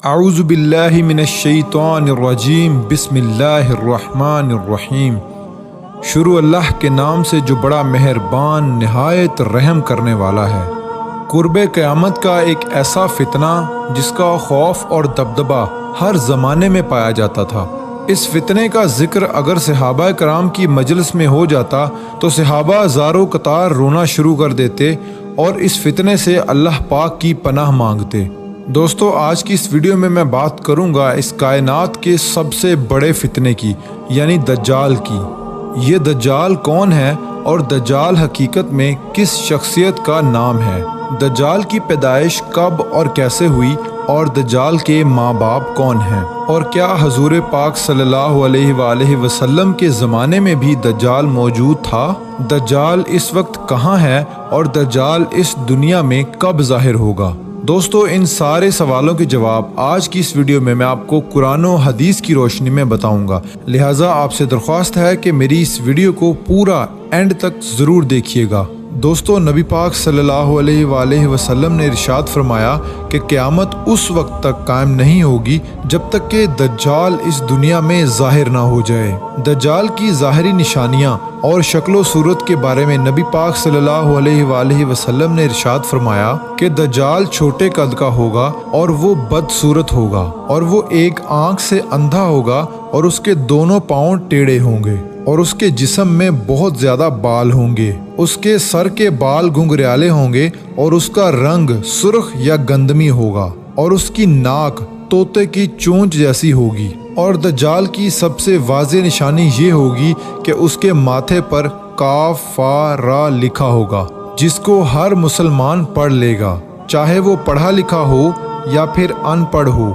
اعوذ باللہ من الشیطان الرجیم بسم اللہ الرحمن الرحیم۔ شروع اللہ کے نام سے جو بڑا مہربان نہایت رحم کرنے والا ہے۔ قرب قیامت کا ایک ایسا فتنہ جس کا خوف اور دبدبہ ہر زمانے میں پایا جاتا تھا۔ اس فتنے کا ذکر اگر صحابہ کرام کی مجلس میں ہو جاتا تو صحابہ زارو قطار رونا شروع کر دیتے اور اس فتنے سے اللہ پاک کی پناہ مانگتے۔ دوستو، آج کی اس ویڈیو میں بات کروں گا اس کائنات کے سب سے بڑے فتنے کی، یعنی دجال کی۔ یہ دجال کون ہے اور دجال حقیقت میں کس شخصیت کا نام ہے؟ دجال کی پیدائش کب اور کیسے ہوئی اور دجال کے ماں باپ کون ہیں؟ اور کیا حضور پاک صلی اللہ علیہ وآلہ وسلم کے زمانے میں بھی دجال موجود تھا؟ دجال اس وقت کہاں ہے اور دجال اس دنیا میں کب ظاہر ہوگا؟ دوستو، ان سارے سوالوں کے جواب آج کی اس ویڈیو میں آپ کو قرآن و حدیث کی روشنی میں بتاؤں گا، لہٰذا آپ سے درخواست ہے کہ میری اس ویڈیو کو پورا اینڈ تک ضرور دیکھیے گا۔ دوستو، نبی پاک صلی اللہ علیہ وآلہ وسلم نے ارشاد فرمایا کہ قیامت اس وقت تک قائم نہیں ہوگی جب تک کہ دجال اس دنیا میں ظاہر نہ ہو جائے۔ دجال کی ظاہری نشانیاں اور شکل و صورت کے بارے میں نبی پاک صلی اللہ علیہ وآلہ وسلم نے ارشاد فرمایا کہ دجال چھوٹے قد کا ہوگا اور وہ بدصورت ہوگا، اور وہ ایک آنکھ سے اندھا ہوگا اور اس کے دونوں پاؤں ٹیڑھے ہوں گے، اور اس کے جسم میں بہت زیادہ بال ہوں گے، اس کے سر کے بال گھنگریالے ہوں گے اور اس کا رنگ سرخ یا گندمی ہوگا، اور اس کی ناک طوطے کی چونچ جیسی ہوگی۔ اور دجال کی سب سے واضح نشانی یہ ہوگی کہ اس کے ماتھے پر کاف فا را لکھا ہوگا، جس کو ہر مسلمان پڑھ لے گا، چاہے وہ پڑھا لکھا ہو یا پھر ان پڑھ ہو،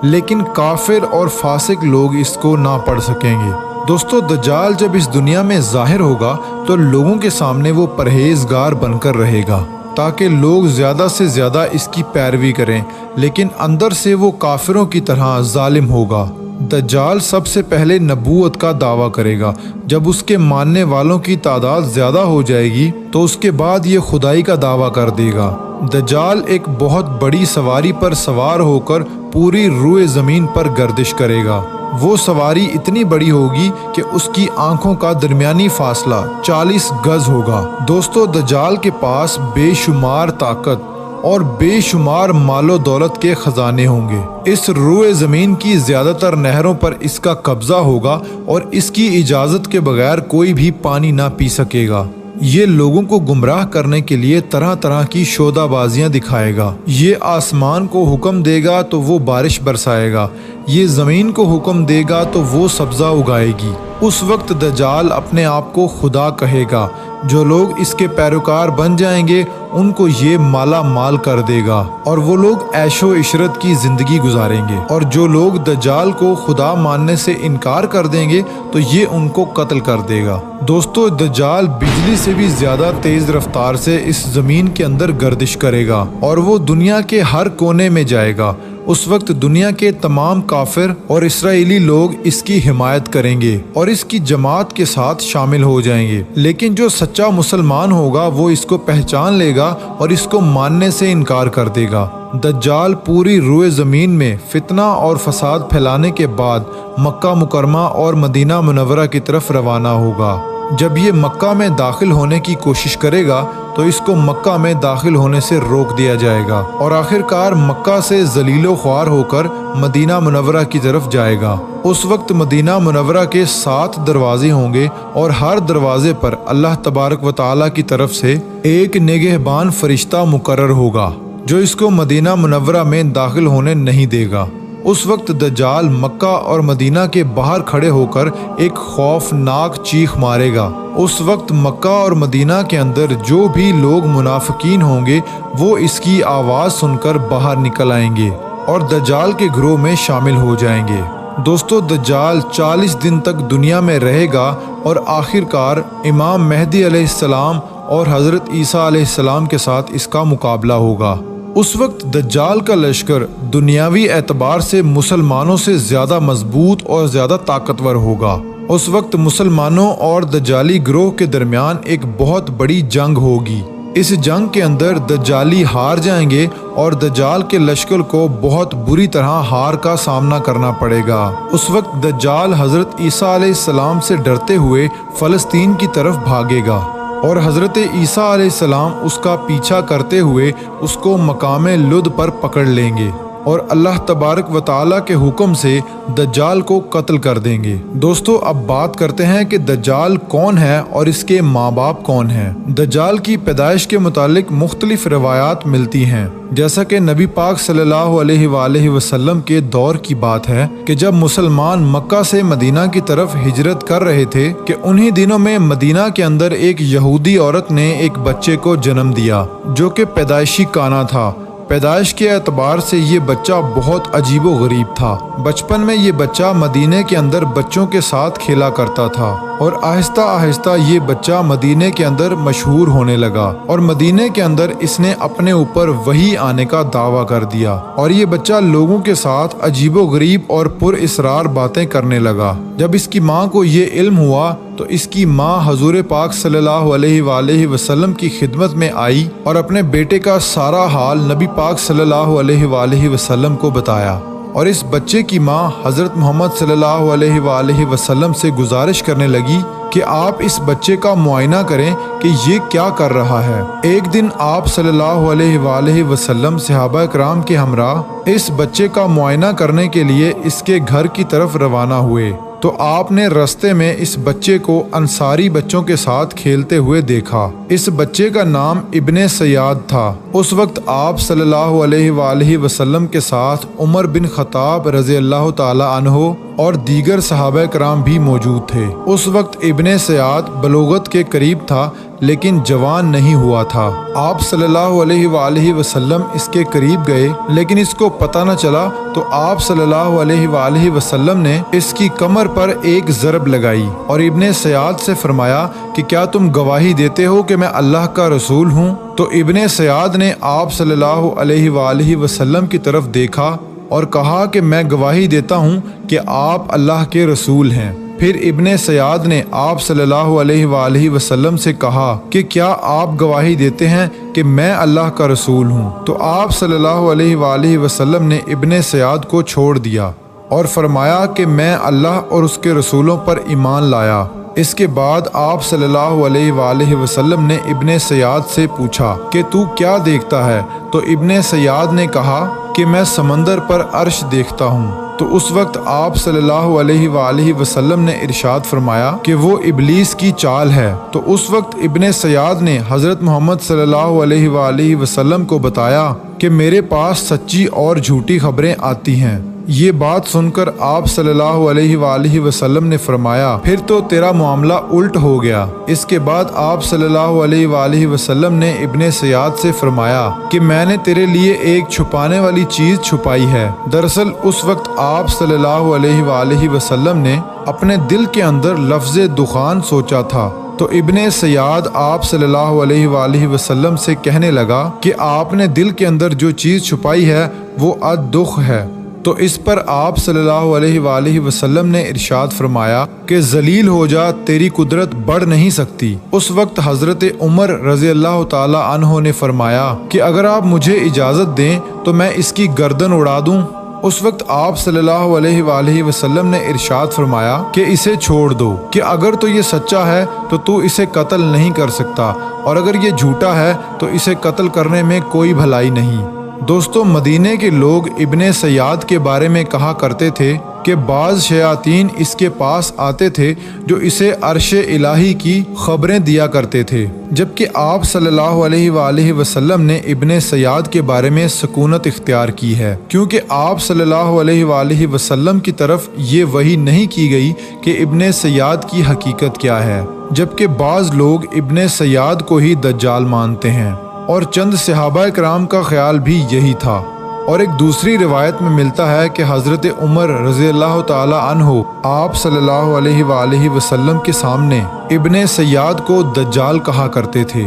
لیکن کافر اور فاسق لوگ اس کو نہ پڑھ سکیں گے۔ دوستو، دجال جب اس دنیا میں ظاہر ہوگا تو لوگوں کے سامنے وہ پرہیزگار بن کر رہے گا تاکہ لوگ زیادہ سے زیادہ اس کی پیروی کریں، لیکن اندر سے وہ کافروں کی طرح ظالم ہوگا۔ دجال سب سے پہلے نبوت کا دعویٰ کرے گا۔ جب اس کے ماننے والوں کی تعداد زیادہ ہو جائے گی تو اس کے بعد یہ خدائی کا دعویٰ کر دے گا۔ دجال ایک بہت بڑی سواری پر سوار ہو کر پوری روئے زمین پر گردش کرے گا۔ وہ سواری اتنی بڑی ہوگی کہ اس کی آنکھوں کا درمیانی فاصلہ 40 گز ہوگا۔ دوستو، دجال کے پاس بے شمار طاقت اور بے شمار مال و دولت کے خزانے ہوں گے۔ اس روئے زمین کی زیادہ تر نہروں پر اس کا قبضہ ہوگا اور اس کی اجازت کے بغیر کوئی بھی پانی نہ پی سکے گا۔ یہ لوگوں کو گمراہ کرنے کے لیے طرح طرح کی شودہ بازیاں دکھائے گا۔ یہ آسمان کو حکم دے گا تو وہ بارش برسائے گا، یہ زمین کو حکم دے گا تو وہ سبزہ اگائے گی۔ اس وقت دجال اپنے آپ کو خدا کہے گا۔ جو لوگ اس کے پیروکار بن جائیں گے ان کو یہ مالا مال کر دے گا اور وہ لوگ عیش و عشرت کی زندگی گزاریں گے، اور جو لوگ دجال کو خدا ماننے سے انکار کر دیں گے تو یہ ان کو قتل کر دے گا۔ دوستو، دجال بجلی سے بھی زیادہ تیز رفتار سے اس زمین کے اندر گردش کرے گا اور وہ دنیا کے ہر کونے میں جائے گا۔ اس وقت دنیا کے تمام کافر اور اسرائیلی لوگ اس کی حمایت کریں گے اور اس کی جماعت کے ساتھ شامل ہو جائیں گے، لیکن جو سچا مسلمان ہوگا وہ اس کو پہچان لے گا اور اس کو ماننے سے انکار کر دے گا۔ دجال پوری روئے زمین میں فتنہ اور فساد پھیلانے کے بعد مکہ مکرمہ اور مدینہ منورہ کی طرف روانہ ہوگا۔ جب یہ مکہ میں داخل ہونے کی کوشش کرے گا تو اس کو مکہ میں داخل ہونے سے روک دیا جائے گا اور آخر کار مکہ سے ذلیل و خوار ہو کر مدینہ منورہ کی طرف جائے گا۔ اس وقت مدینہ منورہ کے 7 دروازے ہوں گے اور ہر دروازے پر اللہ تبارک و تعالیٰ کی طرف سے ایک نگہبان فرشتہ مقرر ہوگا جو اس کو مدینہ منورہ میں داخل ہونے نہیں دے گا۔ اس وقت دجال مکہ اور مدینہ کے باہر کھڑے ہو کر ایک خوفناک چیخ مارے گا۔ اس وقت مکہ اور مدینہ کے اندر جو بھی لوگ منافقین ہوں گے وہ اس کی آواز سن کر باہر نکل آئیں گے اور دجال کے گروہ میں شامل ہو جائیں گے۔ دوستو، دجال 40 دن تک دنیا میں رہے گا اور آخر کار امام مہدی علیہ السلام اور حضرت عیسیٰ علیہ السلام کے ساتھ اس کا مقابلہ ہوگا۔ اس وقت دجال کا لشکر دنیاوی اعتبار سے مسلمانوں سے زیادہ مضبوط اور زیادہ طاقتور ہوگا۔ اس وقت مسلمانوں اور دجالی گروہ کے درمیان ایک بہت بڑی جنگ ہوگی۔ اس جنگ کے اندر دجالی ہار جائیں گے اور دجال کے لشکر کو بہت بری طرح ہار کا سامنا کرنا پڑے گا۔ اس وقت دجال حضرت عیسیٰ علیہ السلام سے ڈرتے ہوئے فلسطین کی طرف بھاگے گا اور حضرت عیسیٰ علیہ السلام اس کا پیچھا کرتے ہوئے اس کو مقام لد پر پکڑ لیں گے اور اللہ تبارک و تعالیٰ کے حکم سے دجال کو قتل کر دیں گے۔ دوستو، اب بات کرتے ہیں کہ دجال کون ہے اور اس کے ماں باپ کون ہیں۔ دجال کی پیدائش کے متعلق مختلف روایات ملتی ہیں، جیسا کہ نبی پاک صلی اللہ علیہ وآلہ وسلم کے دور کی بات ہے کہ جب مسلمان مکہ سے مدینہ کی طرف ہجرت کر رہے تھے کہ انہی دنوں میں مدینہ کے اندر ایک یہودی عورت نے ایک بچے کو جنم دیا جو کہ پیدائشی کانا تھا۔ پیدائش کے اعتبار سے یہ بچہ بہت عجیب و غریب تھا۔ بچپن میں یہ بچہ مدینے کے اندر بچوں کے ساتھ کھیلا کرتا تھا اور آہستہ آہستہ یہ بچہ مدینے کے اندر مشہور ہونے لگا اور مدینے کے اندر اس نے اپنے اوپر وحی آنے کا دعویٰ کر دیا اور یہ بچہ لوگوں کے ساتھ عجیب و غریب اور پر اسرار باتیں کرنے لگا۔ جب اس کی ماں کو یہ علم ہوا تو اس کی ماں حضور پاک صلی اللہ علیہ وآلہ وسلم کی خدمت میں آئی اور اپنے بیٹے کا سارا حال نبی پاک صلی اللہ علیہ وآلہ وسلم کو بتایا، اور اس بچے کی ماں حضرت محمد صلی اللہ علیہ وآلہ وسلم سے گزارش کرنے لگی کہ آپ اس بچے کا معائنہ کریں کہ یہ کیا کر رہا ہے۔ ایک دن آپ صلی اللہ علیہ وآلہ وسلم صحابہ کرام کے ہمراہ اس بچے کا معائنہ کرنے کے لیے اس کے گھر کی طرف روانہ ہوئے تو آپ نے رستے میں اس بچے کو انصاری بچوں کے ساتھ کھیلتے ہوئے دیکھا۔ اس بچے کا نام ابن سیاد تھا۔ اس وقت آپ صلی اللہ علیہ وآلہ وسلم کے ساتھ عمر بن خطاب رضی اللہ تعالی عنہ اور دیگر صحابہ کرام بھی موجود تھے۔ اس وقت ابن سیاد بلوغت کے قریب تھا لیکن جوان نہیں ہوا تھا۔ آپ صلی اللہ علیہ وآلہ وسلم اس کے قریب گئے لیکن اس کو پتہ نہ چلا تو آپ صلی اللہ علیہ وآلہ وسلم نے اس کی کمر پر ایک ضرب لگائی اور ابن سیاد سے فرمایا کہ کیا تم گواہی دیتے ہو کہ میں اللہ کا رسول ہوں؟ تو ابن سیاد نے آپ صلی اللہ علیہ وآلہ وسلم کی طرف دیکھا اور کہا کہ میں گواہی دیتا ہوں کہ آپ اللہ کے رسول ہیں۔ پھر ابن سیاد نے آپ صلی اللہ علیہ وآلہ وسلم سے کہا کہ کیا آپ گواہی دیتے ہیں کہ میں اللہ کا رسول ہوں؟ تو آپ صلی اللہ علیہ وآلہ وسلم نے ابن سیاد کو چھوڑ دیا اور فرمایا کہ میں اللہ اور اس کے رسولوں پر ایمان لایا۔ اس کے بعد آپ صلی اللہ علیہ وآلہ وسلم نے ابن سیاد سے پوچھا کہ تو کیا دیکھتا ہے؟ تو ابن سیاد نے کہا کہ میں سمندر پر عرش دیکھتا ہوں۔ تو اس وقت آپ صلی اللہ علیہ وآلہ وسلم نے ارشاد فرمایا کہ وہ ابلیس کی چال ہے۔ تو اس وقت ابن سیاد نے حضرت محمد صلی اللہ علیہ وآلہ وسلم کو بتایا کہ میرے پاس سچی اور جھوٹی خبریں آتی ہیں۔ یہ بات سن کر آپ صلی اللہ علیہ وآلہ وسلم نے فرمایا پھر تو تیرا معاملہ الٹ ہو گیا۔ اس کے بعد آپ صلی اللہ علیہ وآلہ وسلم نے ابن سیاد سے فرمایا کہ میں نے تیرے لیے ایک چھپانے والی چیز چھپائی ہے۔ دراصل اس وقت آپ صلی اللہ علیہ وآلہ وسلم نے اپنے دل کے اندر لفظ دخان سوچا تھا۔ تو ابن سیاد آپ صلی اللہ علیہ وآلہ وسلم سے کہنے لگا کہ آپ نے دل کے اندر جو چیز چھپائی ہے وہ الدخ ہے۔ تو اس پر آپ صلی اللہ علیہ وآلہ وسلم نے ارشاد فرمایا کہ ذلیل ہو جا، تیری قدرت بڑھ نہیں سکتی۔ اس وقت حضرت عمر رضی اللہ تعالی عنہ نے فرمایا کہ اگر آپ مجھے اجازت دیں تو میں اس کی گردن اڑا دوں۔ اس وقت آپ صلی اللہ علیہ وآلہ وسلم نے ارشاد فرمایا کہ اسے چھوڑ دو، کہ اگر تو یہ سچا ہے تو اسے قتل نہیں کر سکتا اور اگر یہ جھوٹا ہے تو اسے قتل کرنے میں کوئی بھلائی نہیں۔ دوستو، مدینے کے لوگ ابن سیاد کے بارے میں کہا کرتے تھے کہ بعض شیاطین اس کے پاس آتے تھے جو اسے عرش الہی کی خبریں دیا کرتے تھے، جبکہ آپ صلی اللہ علیہ وآلہ وسلم نے ابن سیاد کے بارے میں سکونت اختیار کی ہے، کیونکہ آپ صلی اللہ علیہ وآلہ وسلم کی طرف یہ وحی نہیں کی گئی کہ ابن سیاد کی حقیقت کیا ہے، جبکہ بعض لوگ ابن سیاد کو ہی دجال مانتے ہیں اور چند صحابہ کرام کا خیال بھی یہی تھا۔ اور ایک دوسری روایت میں ملتا ہے کہ حضرت عمر رضی اللہ تعالی عنہ آپ صلی اللہ علیہ وآلہ وسلم کے سامنے ابن سیاد کو دجال کہا کرتے تھے،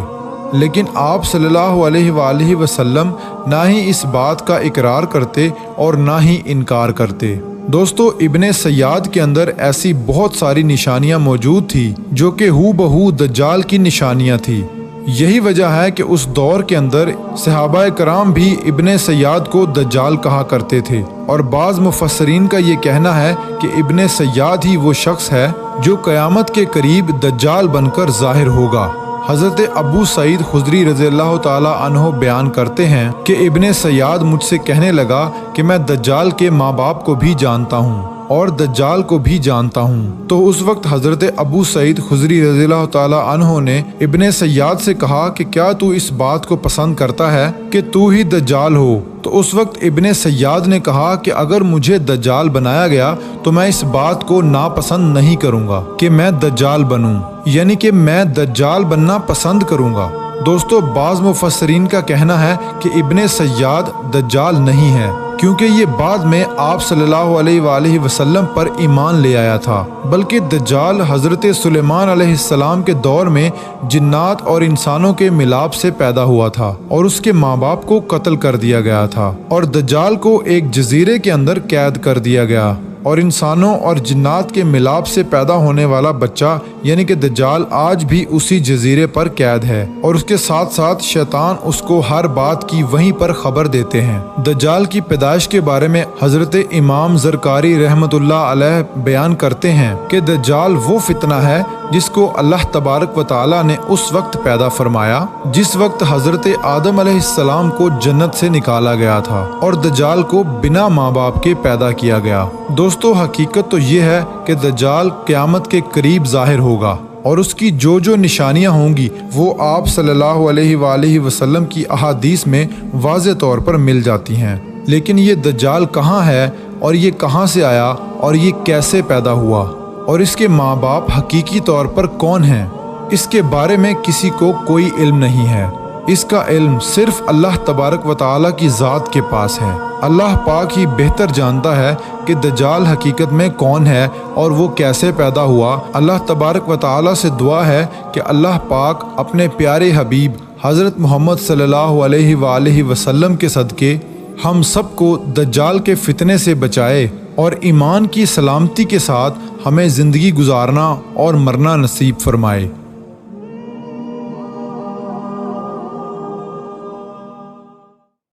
لیکن آپ صلی اللہ علیہ وآلہ وسلم نہ ہی اس بات کا اقرار کرتے اور نہ ہی انکار کرتے۔ دوستو، ابن سیاد کے اندر ایسی بہت ساری نشانیاں موجود تھی جو کہ ہو بہو دجال کی نشانیاں تھی۔ یہی وجہ ہے کہ اس دور کے اندر صحابہ کرام بھی ابن سیاد کو دجال کہا کرتے تھے، اور بعض مفسرین کا یہ کہنا ہے کہ ابن سیاد ہی وہ شخص ہے جو قیامت کے قریب دجال بن کر ظاہر ہوگا۔ حضرت ابو سعید خدری رضی اللہ تعالی عنہ بیان کرتے ہیں کہ ابن سیاد مجھ سے کہنے لگا کہ میں دجال کے ماں باپ کو بھی جانتا ہوں اور دجال کو بھی جانتا ہوں۔ تو اس وقت حضرت ابو سعید خدری رضی اللہ تعالی عنہ نے ابن سیاد سے کہا کہ کیا تو اس بات کو پسند کرتا ہے کہ تو ہی دجال ہو؟ تو اس وقت ابن سیاد نے کہا کہ اگر مجھے دجال بنایا گیا تو میں اس بات کو ناپسند نہیں کروں گا کہ میں دجال بنوں، یعنی کہ میں دجال بننا پسند کروں گا۔ دوستو، بعض مفسرین کا کہنا ہے کہ ابن سیاد دجال نہیں ہے، کیونکہ یہ بعد میں آپ صلی اللہ علیہ وآلہ وسلم پر ایمان لے آیا تھا، بلکہ دجال حضرت سلیمان علیہ السلام کے دور میں جنات اور انسانوں کے ملاپ سے پیدا ہوا تھا اور اس کے ماں باپ کو قتل کر دیا گیا تھا، اور دجال کو ایک جزیرے کے اندر قید کر دیا گیا، اور انسانوں اور جنات کے ملاپ سے پیدا ہونے والا بچہ یعنی کہ دجال آج بھی اسی جزیرے پر قید ہے، اور اس کے ساتھ ساتھ شیطان اس کو ہر بات کی وہیں پر خبر دیتے ہیں۔ دجال کی پیدائش کے بارے میں حضرت امام زرکاری رحمۃ اللہ علیہ بیان کرتے ہیں کہ دجال وہ فتنہ ہے جس کو اللہ تبارک و تعالی نے اس وقت پیدا فرمایا جس وقت حضرت آدم علیہ السلام کو جنت سے نکالا گیا تھا، اور دجال کو بنا ماں باپ کے پیدا کیا گیا۔ دوستو، حقیقت تو یہ ہے کہ دجال قیامت کے قریب ظاہر ہوگا، اور اس کی جو نشانیاں ہوں گی وہ آپ صلی اللہ علیہ وآلہ وسلم کی احادیث میں واضح طور پر مل جاتی ہیں۔ لیکن یہ دجال کہاں ہے، اور یہ کہاں سے آیا، اور یہ کیسے پیدا ہوا، اور اس کے ماں باپ حقیقی طور پر کون ہیں، اس کے بارے میں کسی کو کوئی علم نہیں ہے۔ اس کا علم صرف اللہ تبارک و تعالی کی ذات کے پاس ہے۔ اللہ پاک ہی بہتر جانتا ہے کہ دجال حقیقت میں کون ہے اور وہ کیسے پیدا ہوا۔ اللہ تبارک و تعالی سے دعا ہے کہ اللہ پاک اپنے پیارے حبیب حضرت محمد صلی اللہ علیہ وآلہ وسلم کے صدقے ہم سب کو دجال کے فتنے سے بچائے اور ایمان کی سلامتی کے ساتھ ہمیں زندگی گزارنا اور مرنا نصیب فرمائے۔